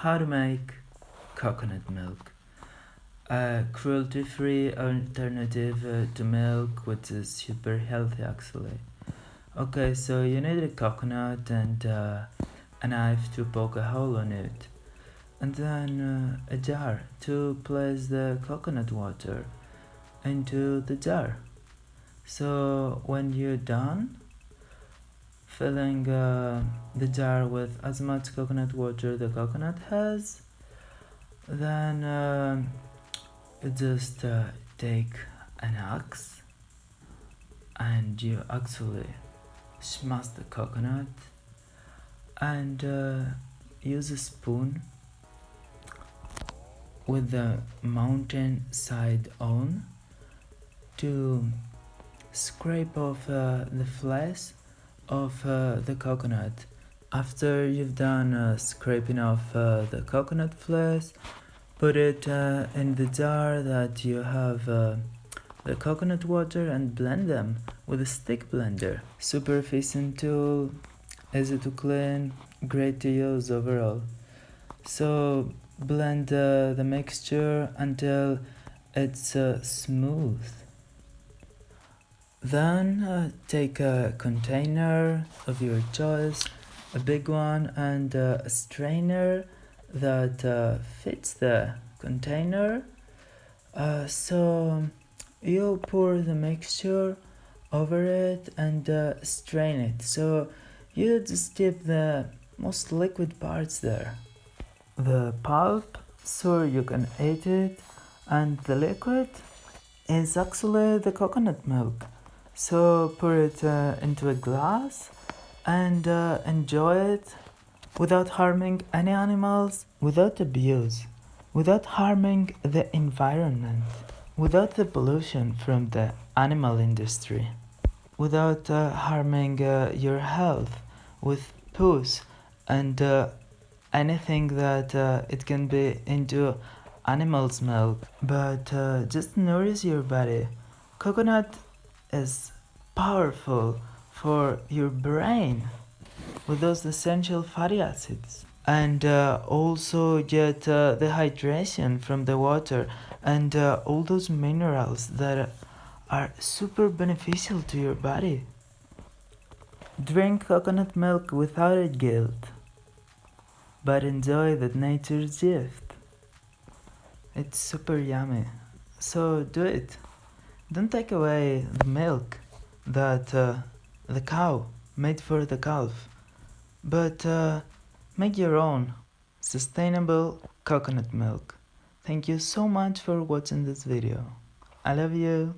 how to make coconut milk, a cruelty-free alternative to milk, which is super healthy actually. Okay, so you need a coconut and a knife to poke a hole in it, and then a jar to place the coconut water into the jar. So when you're done filling the jar with as much coconut water the coconut has, then you just take an axe and you actually smash the coconut and use a spoon with the mountain side on to scrape off the flesh of the coconut. After you've done scraping off the coconut flesh, put it in the jar that you have the coconut water and blend them with a stick blender. Super efficient tool, easy to clean, great to use overall. So blend the mixture until it's smooth. Then take a container of your choice, a big one, and a strainer that fits the container. So you pour the mixture over it and strain it. So you just keep the most liquid parts there. The pulp, so you can eat it, and the liquid is actually the coconut milk. So pour it into a glass and enjoy it without harming any animals, without abuse, without harming the environment, without the pollution from the animal industry, without harming your health with poos and anything that it can be into animal's milk, but just nourish your body. Coconut is powerful for your brain with those essential fatty acids, and also get the hydration from the water and all those minerals that are super beneficial to your body. Drink coconut milk without a guilt, but enjoy that nature's gift. It's super yummy, so do it. Don't take away the milk that the cow made for the calf, but make your own sustainable coconut milk. Thank you so much for watching this video. I love you.